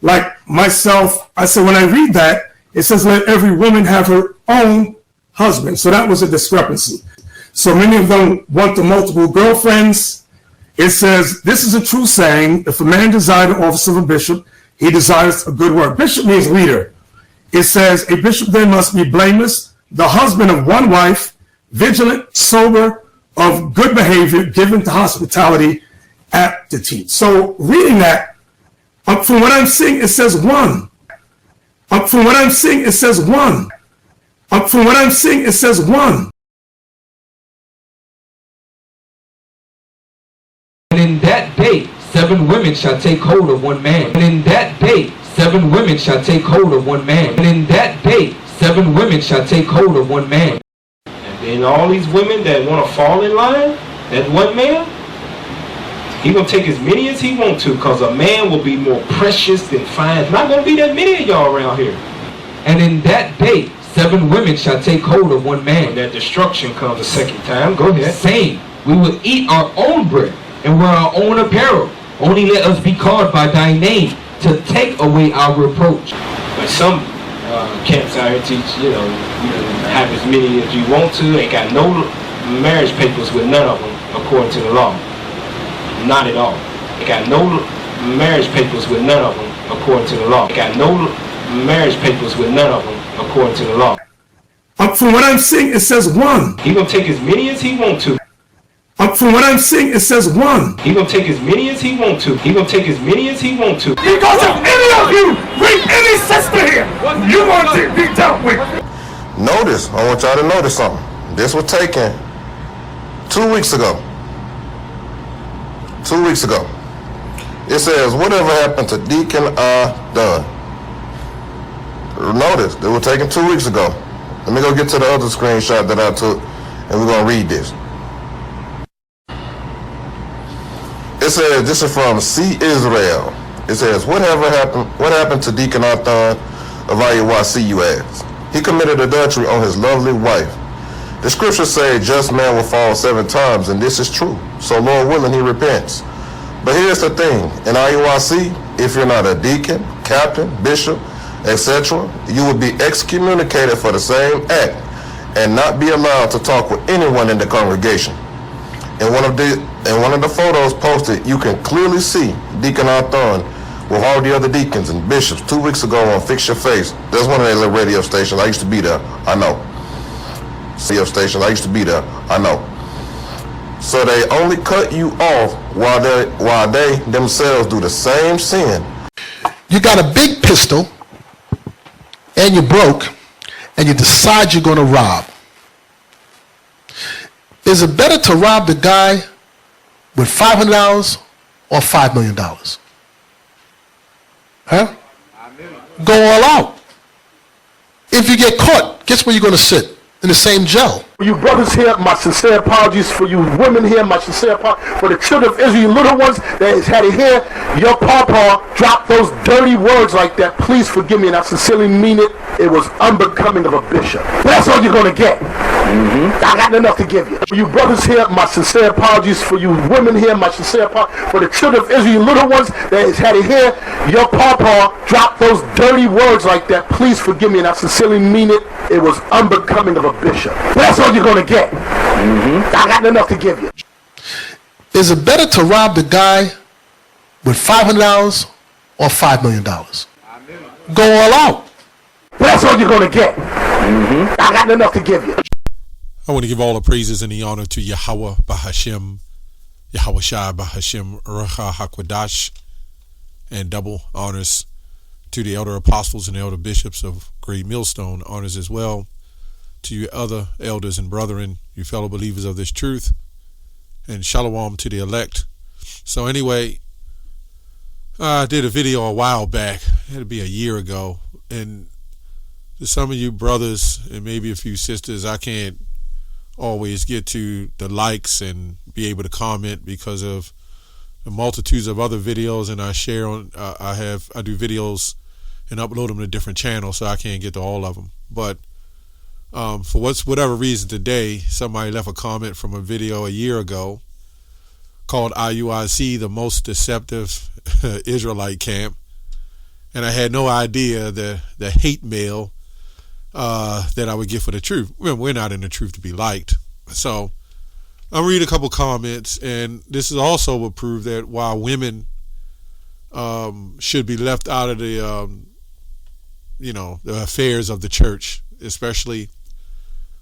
like myself, I said, when I read that, it says, let every woman have her own husband. So that was a discrepancy. So many of them want the multiple girlfriends. It says, this is a true saying. If a man desires the office of a bishop, he desires a good work. Bishop means leader. It says, a bishop then must be blameless, the husband of one wife, vigilant, sober, of good behavior, given to hospitality, apt to teach. So reading that, from what I'm seeing, it says one. From what I'm seeing, it says one. From what I'm seeing, it says one. And in that day, 7 women shall take hold of one man. And in that day, 7 women shall take hold of one man. And in that day, 7 women shall take hold of one man. And then all these women that want to fall in line, that one man, he gonna take as many as he want to, because a man will be more precious than fine. Not gonna be that many of y'all around here. And in that day, 7 women shall take hold of one man. When that destruction comes the second time, go ahead. Saying, we will eat our own bread and wear our own apparel. Only let us be called by thy name to take away our reproach. But some camps out here teach, you know, have as many as you want to. Ain't got no marriage papers with none of them according to the law. Not at all. They got no marriage papers with none of them according to the law. They got no marriage papers with none of them according to the law. From what I'm seeing, it says one. He gonna take as many as he want to. From what I'm seeing, it says one. He gonna take as many as he want to. He gonna take as many as he want to. Because if any of you bring any sister here, you want to be dealt with. Notice, I want y'all to notice something. This was taken 2 weeks ago. 2 weeks ago. It says, whatever happened to Deacon Dunn? Notice, they were taken 2 weeks ago. Let me go get to the other screenshot that I took, and we're going to read this. It says, this is from See Israel. It says, whatever happened to Deacon Dunn of Iuic, you ask? He committed adultery on his lovely wife. The scriptures say just man will fall 7 times, and this is true. So Lord willing, he repents. But here's the thing. In Iuic, if you're not a deacon, captain, bishop, etc., you will be excommunicated for the same act and not be allowed to talk with anyone in the congregation. In one of the photos posted, you can clearly see Deacon Arthur with all the other deacons and bishops 2 weeks ago on Fix Your Face. There's one of their little radio stations. I used to be there. I know. Radio station. I used to be there. I know. So they only cut you off while they themselves do the same sin. You got a big pistol and you're broke and you decide you're going to rob. Is it better to rob the guy with $500 or $5 million? Huh? Go all out. If you get caught, guess where you're going to sit? In the same jail. For you brothers here, my sincere apologies. For you women here, my sincere apologies. For the children of Israel, little ones that has had it here, your papa dropped those dirty words like that. Please forgive me, and I sincerely mean it. It was unbecoming of a bishop. That's all you're going to get. I got enough to give you. For you brothers here, my sincere apologies. For you women here, my sincere apologies. For the children of Israel, little ones that has had it here, your papa dropped those dirty words like that. Please forgive me, and I sincerely mean it. It was unbecoming of a bishop. That's all you're going to get. I got enough to give you. Is it better to rob the guy with $500 or $5 million? Go all out. That's all you're going to get. I got enough to give you. I want to give all the praises and the honor to Yahweh Bahashem, Yahweh Shai Bahashem Ruach HaKodesh, and double honors to the elder apostles and elder bishops of Great Millstone. Honors as well to you other elders and brethren, you fellow believers of this truth, and shalom to the elect. So anyway, I did a video a while back, it had to be a year ago, and to some of you brothers and maybe a few sisters, I can't always get to the likes and be able to comment because of the multitudes of other videos, and I share on I do videos and upload them to different channels, so I can't get to all of them. But for whatever reason today, somebody left a comment from a video a year ago called Iuic, the most deceptive Israelite camp, And I had no idea the hate mail that I would get for the truth. Remember, we're not in the truth to be liked. So I'll read a couple comments, and this is also will prove that while women should be left out of the the affairs of the church, especially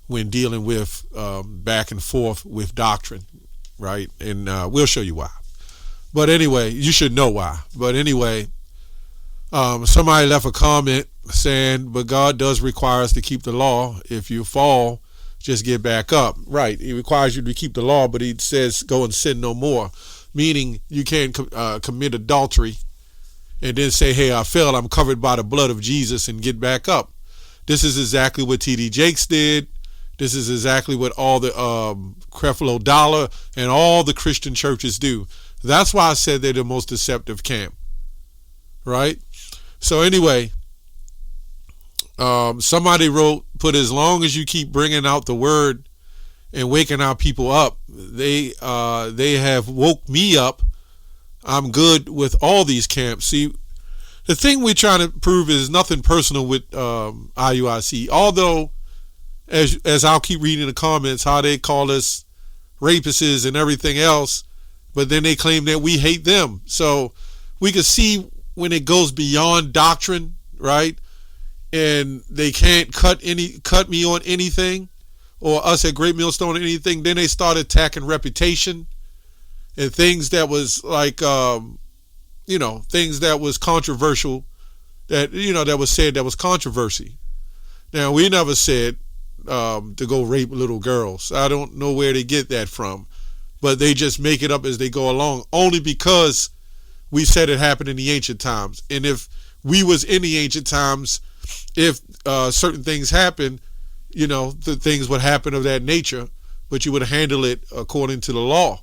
when dealing with back and forth with doctrine, right? And we'll show you why. But anyway, you should know why. But anyway, somebody left a comment saying, but God does require us to keep the law. If you fall, just get back up. Right. He requires you to keep the law, but he says go and sin no more. Meaning you can't commit adultery and then say, hey, I fell, I'm covered by the blood of Jesus, and get back up. This is exactly what T.D. Jakes did. This is exactly what all the Creflo Dollar and all the Christian churches do. That's why I said they're the most deceptive camp. Right? So anyway, somebody put as long as you keep bringing out the word and waking our people up, they have woke me up. I'm good with all these camps. See, the thing we're trying to prove is nothing personal with IUIC. Although, as I'll keep reading the comments, how they call us rapists and everything else, but then they claim that we hate them. So we can see when it goes beyond doctrine, right? And they can't cut me on anything, or us at Great Millstone on anything. Then they start attacking reputation and things that was like, things that was controversial, that was said that was controversy. Now, we never said to go rape little girls. I don't know where they get that from, but they just make it up as they go along, only because we said it happened in the ancient times. And if we was in the ancient times, if certain things happen, the things would happen of that nature, but you would handle it according to the law.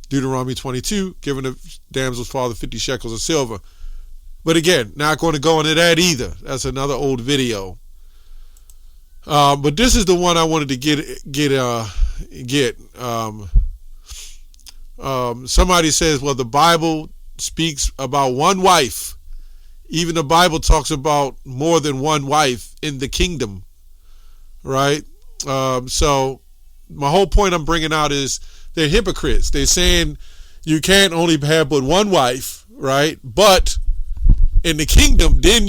Deuteronomy 22, giving the damsel's father 50 shekels of silver. But again, not going to go into that either. That's another old video. But this is the one I wanted to get. Somebody says, well, the Bible speaks about one wife. Even the Bible talks about more than one wife in the kingdom, right? So my whole point I'm bringing out is they're hypocrites. They're saying you can't only have but one wife, right? But in the kingdom, then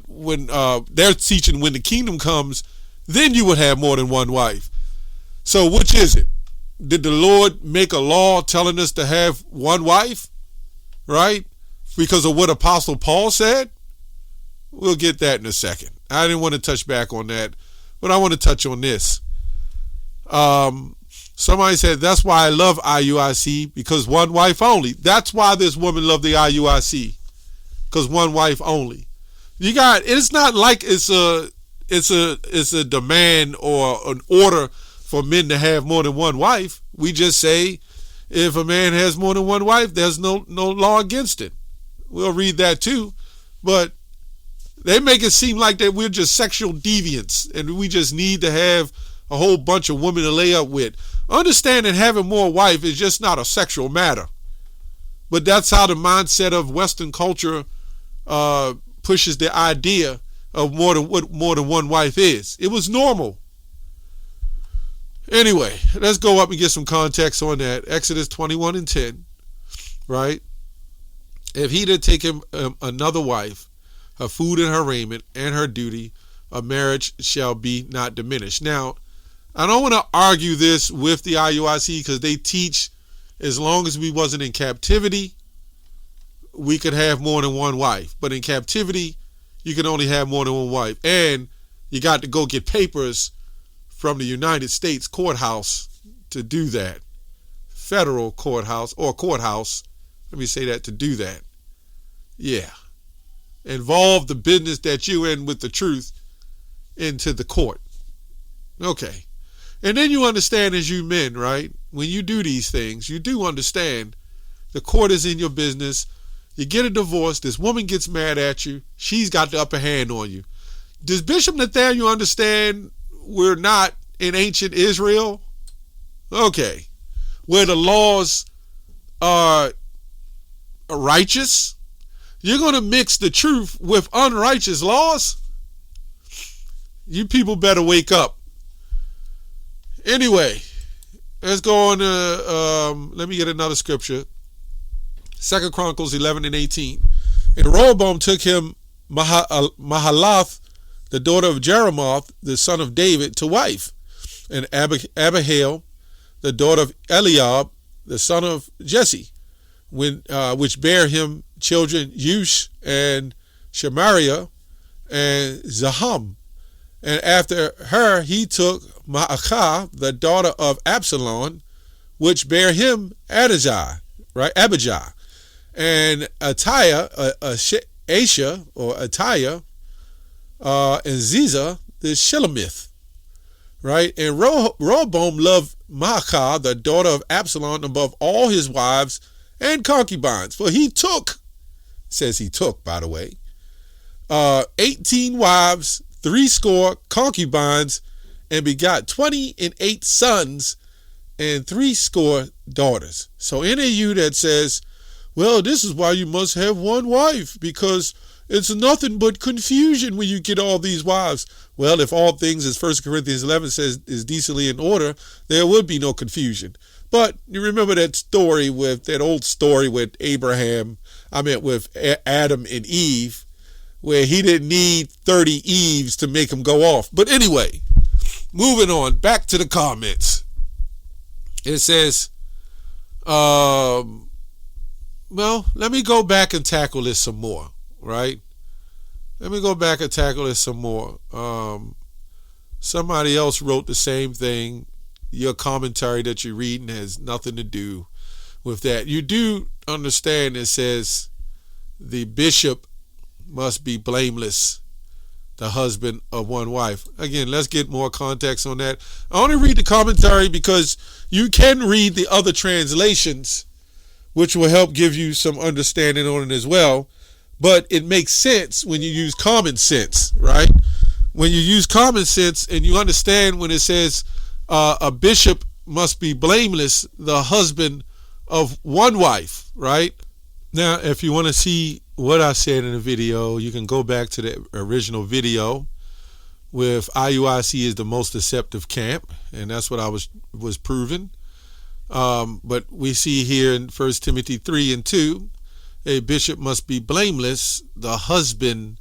when they're teaching when the kingdom comes, then you would have more than one wife. So which is it? Did the Lord make a law telling us to have one wife, right? Because of what Apostle Paul said? We'll get that in a second. I didn't want to touch back on that, but I want to touch on this. Somebody said, that's why I love IUIC, because one wife only. That's why this woman loved the IUIC, because one wife only. It's not like it's a demand or an order for men to have more than one wife. We just say if a man has more than one wife, there's no law against it. We'll read that too, but they make it seem like that we're just sexual deviants and we just need to have a whole bunch of women to lay up with. Understanding having more wife is just not a sexual matter, but that's how the mindset of Western culture pushes the idea of more than one wife is. It was normal. Anyway, let's go up and get some context on that. Exodus 21:10, right? If he did take him another wife, her food and her raiment and her duty, a marriage shall be not diminished. Now, I don't want to argue this with the IUIC because they teach as long as we wasn't in captivity, we could have more than one wife. But in captivity, you can only have more than one wife. And you got to go get papers from the United States courthouse to do that. Federal courthouse or courthouse. Let me say that, to do that. Yeah. Involve the business that you in with the truth into the court. Okay. And then you understand as you men, right? When you do these things, you do understand the court is in your business. You get a divorce. This woman gets mad at you. She's got the upper hand on you. Does Bishop Nathaniel understand we're not in ancient Israel? Okay. Where the laws are righteous. You're going to mix the truth with unrighteous laws? You people better wake up. Anyway, let's go on to, let me get another scripture. 2 Chronicles 11 and 18. And Rehoboam took him Mahalath, the daughter of Jeremoth, the son of David, to wife, and Abihail, the daughter of Eliab, the son of Jesse, which bare him children Yush and Shemariah and Zaham. And after her he took Maacah, the daughter of Absalom, which bare him Abijah, and Attiah, Asha or Attiah, and Ziza the Shilamith, right? And Rehoboam loved Maacah, the daughter of Absalom, above all his wives and concubines, for he took, says he took, by the way, 18 wives, 80 concubines, and begot 28 sons and 80 daughters. So any of you that says, well, this is why you must have one wife, because it's nothing but confusion when you get all these wives. Well, if all things, as 1 Corinthians 11 says, is decently in order, there would be no confusion. But you remember that old story with Adam and Eve, where he didn't need 30 Eves to make him go off. But anyway, moving on, back to the comments. It says, well, let me go back and tackle this some more, right? Let me go back and tackle this some more. Somebody else wrote the same thing. Your commentary that you're reading has nothing to do with that. You do understand it says the bishop must be blameless, the husband of one wife. Again, let's get more context on that. I only read the commentary because you can read the other translations, which will help give you some understanding on it as well. But it makes sense when you use common sense, right? When you use common sense and you understand when it says a bishop must be blameless, the husband of one wife, right? Now, if you want to see what I said in the video, you can go back to the original video with IUIC is the most deceptive camp, and that's what I was proving. But we see here in 1 Timothy 3 and 2, a bishop must be blameless, the husband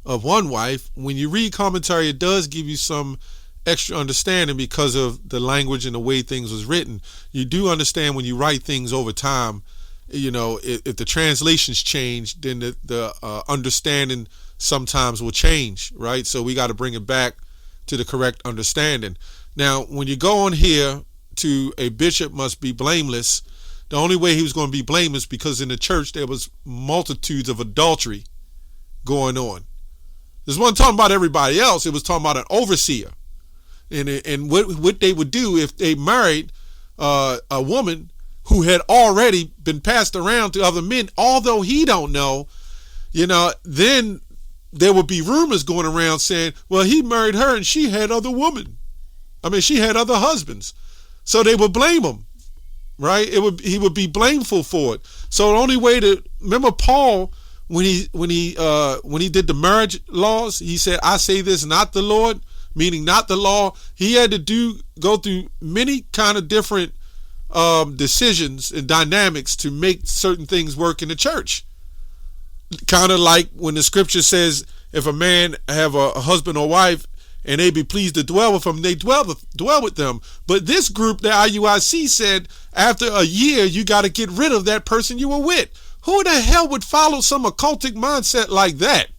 of one wife. When you read commentary, it does give you some extra understanding because of the language and the way things was written. You do understand when you write things over time, you know, if the translations change, then the understanding sometimes will change, right? So we got to bring it back to the correct understanding. Now, when you go on here to a bishop must be blameless, the only way he was going to be blameless because in the church there was multitudes of adultery going on. This wasn't talking about everybody else. It was talking about an overseer. And what they would do if they married a woman who had already been passed around to other men, although he don't know, you know, then there would be rumors going around saying, well, he married her and she had other women. She had other husbands. So they would blame him, right? He would be blameful for it. So the only way to remember Paul, when he did the marriage laws, he said, I say this, not the Lord, meaning not the law. He had to go through many kind of different decisions and dynamics to make certain things work in the church. Kind of like when the scripture says, if a man have a husband or wife and they be pleased to dwell with him, they dwell with them. But this group, the IUIC, said after a year, you got to get rid of that person you were with. Who the hell would follow some occultic mindset like that?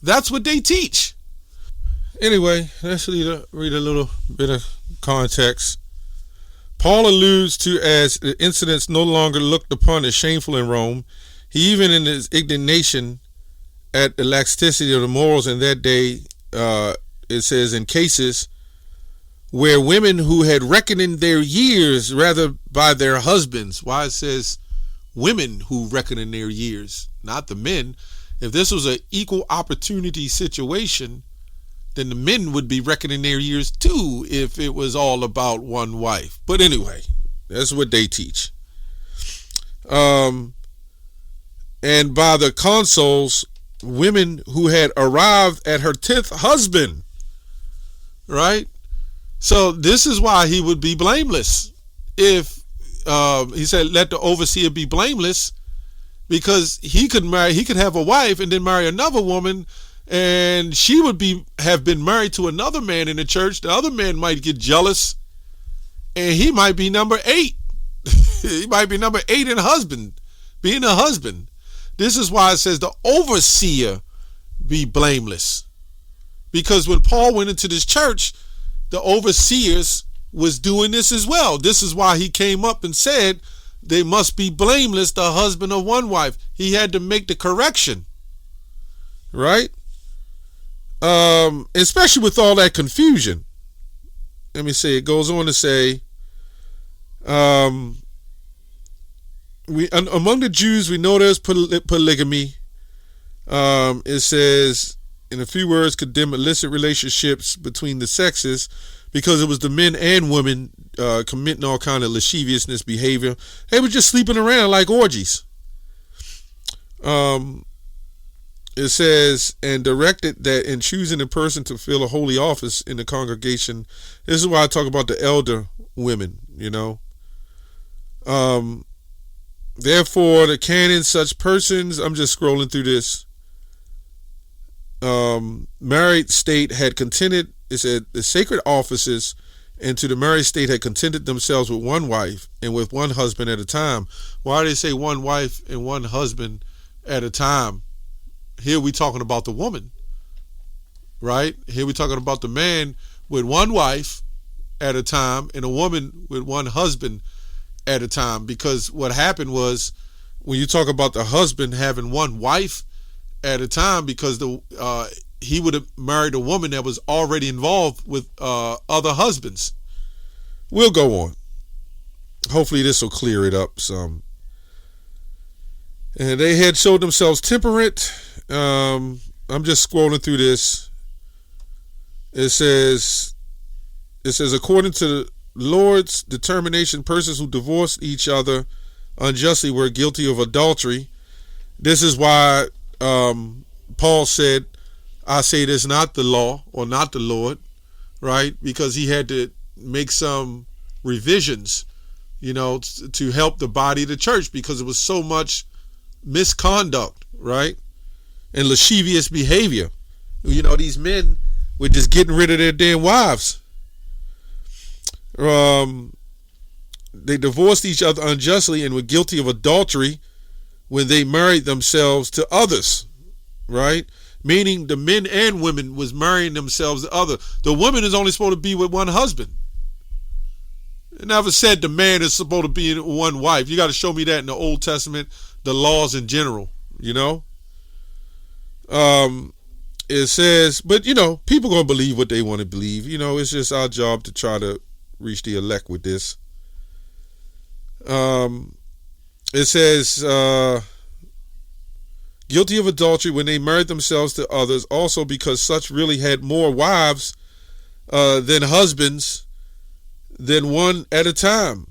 That's what they teach. Anyway, let's read a little bit of context. Paul alludes to as the incidents no longer looked upon as shameful in Rome. He even in his indignation at the laxity of the morals in that day, it says in cases where women who had reckoned in their years rather by their husbands. Why it says women who reckon in their years, not the men. If this was an equal opportunity situation, then the men would be reckoning their years too if it was all about one wife. But anyway, that's what they teach. And and by the consuls, women who had arrived at her 10th husband. Right? So this is why he would be blameless. If he said, let the overseer be blameless, because he could have a wife and then marry another woman, and she would have been married to another man in the church. The other man might get jealous, and he might be number 8. He might be number 8 in being a husband. This is why it says the overseer be blameless. Because when Paul went into this church, the overseers was doing this as well. This is why he came up and said they must be blameless, the husband of one wife. He had to make the correction. Right? Especially with all that confusion. Let me see. It goes on to say, among the Jews, we know there's polygamy. It says, in a few words, condemn illicit relationships between the sexes, because it was the men and women committing all kind of lasciviousness behavior. They were just sleeping around like orgies. It says, and directed that in choosing a person to fill a holy office in the congregation. This is why I talk about the elder women, you know. Therefore, the canon, such persons, I'm just scrolling through this. Married state had contented, it said, the sacred offices, and to the married state had contented themselves with one wife and with one husband at a time. Why do they say one wife and one husband at a time? Here we talking about the woman, right? Here we talking about the man with one wife at a time and a woman with one husband at a time. Because what happened was, when you talk about the husband having one wife at a time, because he would have married a woman that was already involved with other husbands. We'll go on. Hopefully this will clear it up some. And they had showed themselves temperate. I'm just scrolling through this. It says, according to the Lord's determination, persons who divorced each other unjustly were guilty of adultery. This is why Paul said, I say this not the law or not the Lord, right? Because he had to make some revisions, you know, to help the body of the church, because it was so much misconduct, right? And lascivious behavior. You know, these men were just getting rid of their damn wives. They divorced each other unjustly and were guilty of adultery when they married themselves to others, right? Meaning the men and women was marrying themselves to others. The woman is only supposed to be with one husband. It never said the man is supposed to be in one wife. You got to show me that in the Old Testament, the laws in general, you know? It says, but you know, people gonna believe what they want to believe. You know, it's just our job to try to reach the elect with this. It says, guilty of adultery when they married themselves to others, also because such really had more wives than husbands, than one at a time,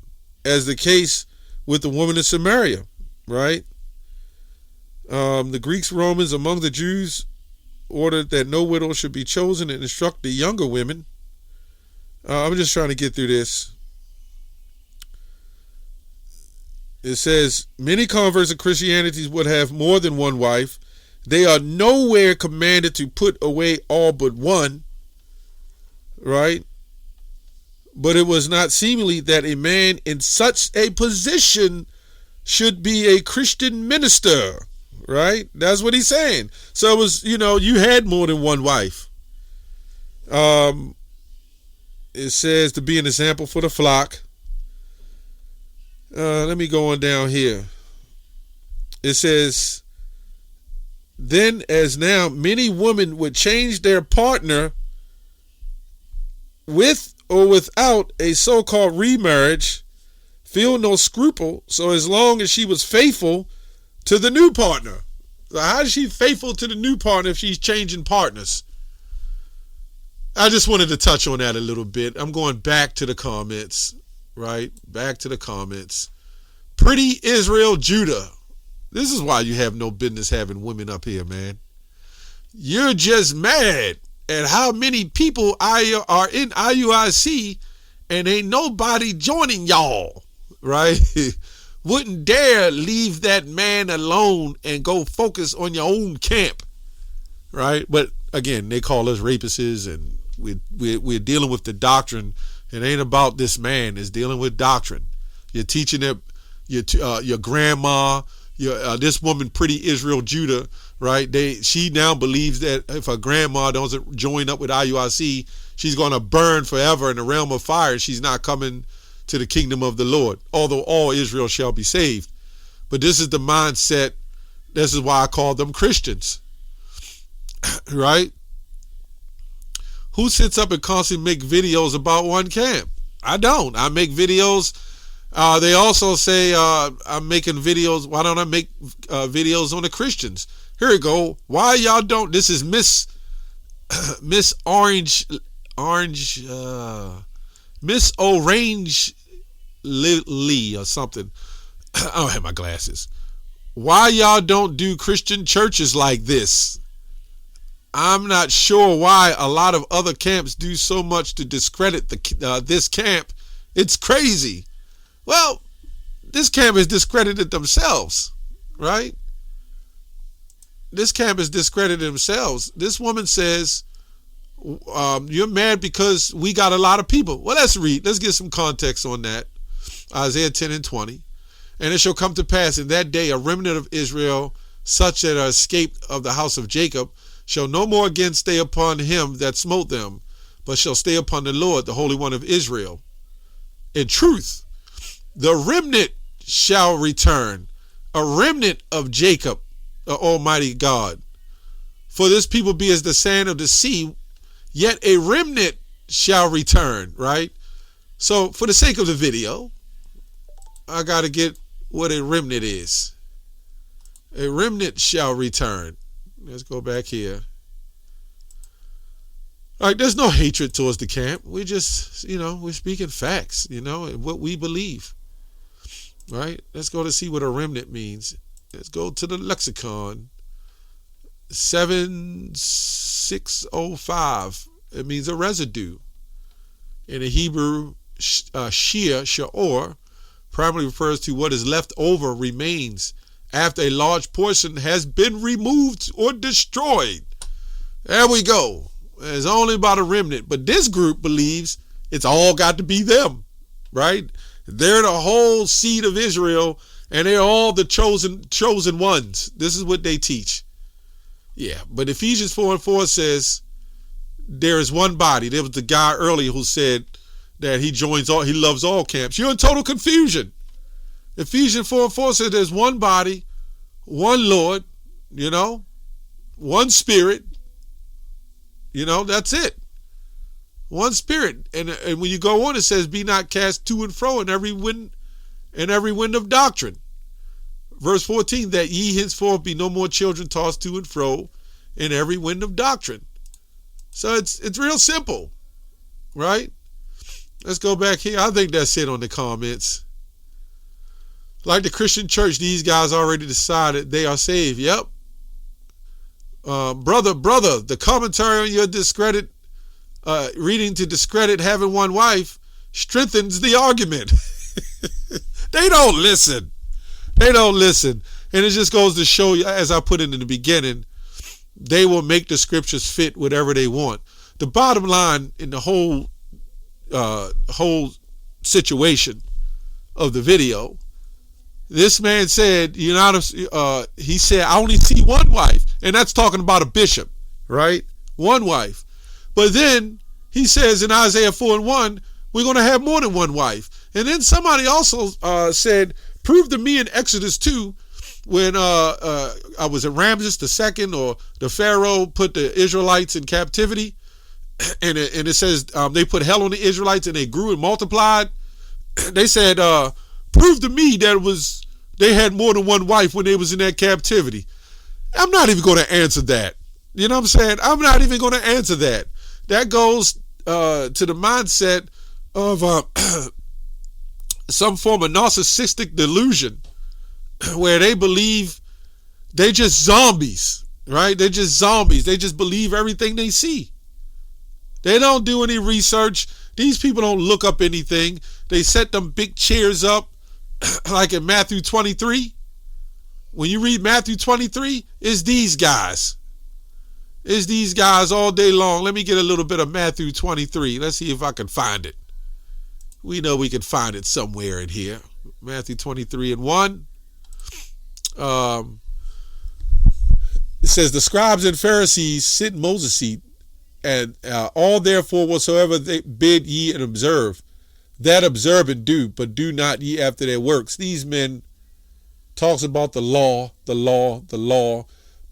as the case with the woman in Samaria, right? The Greeks, Romans, among the Jews, ordered that no widow should be chosen and instruct the younger women. I'm just trying to get through this. It says, many converts of Christianity would have more than one wife. They are nowhere commanded to put away all but one, right? But it was not seemly that a man in such a position should be a Christian minister, right? That's what he's saying. So it was, you know, you had more than one wife. It says to be an example for the flock. Let me go on down here. It says, then as now many women would change their partner with or without a so-called remarriage, feel no scruple, so as long as she was faithful to the new partner. So how is she faithful to the new partner if she's changing partners? I just wanted to touch on that a little bit. I'm going back to the comments, right? Back to the comments. Pretty Israel Judah. This is why you have no business having women up here, man. You're just mad at how many people are in IUIC and ain't nobody joining y'all, right? Wouldn't dare leave that man alone and go focus on your own camp, right? But again, they call us rapists, and we're dealing with the doctrine. It ain't about this man. It's dealing with doctrine. You're teaching it, your grandma, this woman, Pretty Israel Judah, right? She now believes that if her grandma doesn't join up with IUIC, she's going to burn forever in the realm of fire. She's not coming to the kingdom of the Lord, although all Israel shall be saved. But this is the mindset. This is why I call them Christians, right? Who sits up and constantly make videos about one camp? I don't. I make videos. They also say I'm making videos. Why don't I make videos on the Christians? Here we go. Why y'all don't? This is Miss Orange Miss Orange Lily or something. I don't have my glasses. Why y'all don't do Christian churches like this? I'm not sure why a lot of other camps do so much to discredit this camp. It's crazy. Well, this camp has discredited themselves, right? This camp has discredited themselves. This woman says, you're mad because we got a lot of people. Well, let's read. Let's get some context on that. Isaiah 10 and 20. And it shall come to pass in that day, a remnant of Israel, such that are escaped of the house of Jacob, shall no more again stay upon him that smote them, but shall stay upon the Lord, the Holy One of Israel. In truth, the remnant shall return, a remnant of Jacob, the Almighty God. For this people be as the sand of the sea, yet a remnant shall return, right? So for the sake of the video, I got to get what a remnant is. A remnant shall return. Let's go back here. All right, there's no hatred towards the camp. We just, we're speaking facts, and what we believe. Right? Let's go to see what a remnant means. Let's go to the lexicon. 7605. It means a residue. In the Hebrew, she'or, primarily refers to what is left over, remains, after a large portion has been removed or destroyed. There we go. It's only about a remnant. But this group believes it's all got to be them, right? They're the whole seed of Israel, and they're all the chosen ones. This is what they teach. Yeah, but Ephesians 4 and 4 says there is one body. There was the guy earlier who said that he loves all camps. You're in total confusion. Ephesians 4 and 4 says there's one body, one Lord, one Spirit. That's it. One Spirit. And when you go on, it says, be not cast to and fro in every wind of doctrine. Verse 14, that ye henceforth be no more children tossed to and fro in every wind of doctrine. So it's real simple, right? Let's go back here. I think that's it on the comments. Like the Christian church, these guys already decided they are saved. Yep. Brother, the commentary on your reading to discredit having one wife strengthens the argument. They don't listen. And it just goes to show you, as I put it in the beginning, they will make the scriptures fit whatever they want. The bottom line in the whole situation of the video, this man said, he said, I only see one wife. And that's talking about a bishop, right? One wife. But then he says in Isaiah 4 and 1, we're going to have more than one wife. And then somebody also said, prove to me in Exodus 2, when I was at Ramses II, or the Pharaoh put the Israelites in captivity, and it says they put hell on the Israelites and they grew and multiplied. They said, prove to me that they had more than one wife when they was in that captivity. I'm not even going to answer that. You know what I'm saying? I'm not even going to answer that. That goes to the mindset of some form of narcissistic delusion, where they believe They just zombies, right? They're just zombies. They just believe everything they see. They don't do any research. These people don't look up anything. They set them big chairs up like in Matthew 23. When you read Matthew 23, it's these guys. It's these guys all day long. Let me get a little bit of Matthew 23. Let's see if I can find it. We know we can find it somewhere in here. Matthew 23 and 1. It says, the scribes and Pharisees sit in Moses' seat, and all therefore whatsoever they bid ye and observe, that observe and do, but do not ye after their works. These men talks about the law,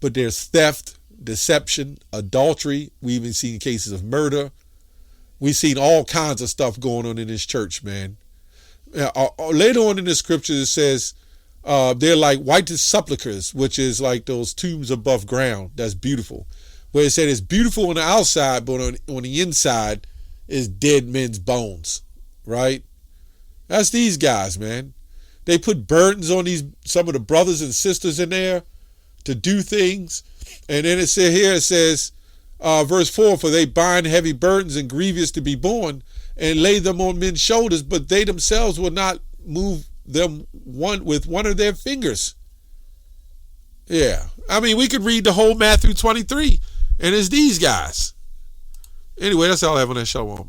but there's theft, deception, adultery. We even seen cases of murder. We've seen all kinds of stuff going on in this church, man. Later on in the scripture, it says they're like white sepulchres, which is like those tombs above ground. That's beautiful. Where it said it's beautiful on the outside, but on the inside is dead men's bones, right? That's these guys, man. They put burdens on some of the brothers and sisters in there to do things. And then it says, verse 4, for they bind heavy burdens and grievous to be borne and lay them on men's shoulders, but they themselves will not move them with one of their fingers. Yeah. I mean, we could read the whole Matthew 23, and it's these guys. Anyway, that's all I have on that show on.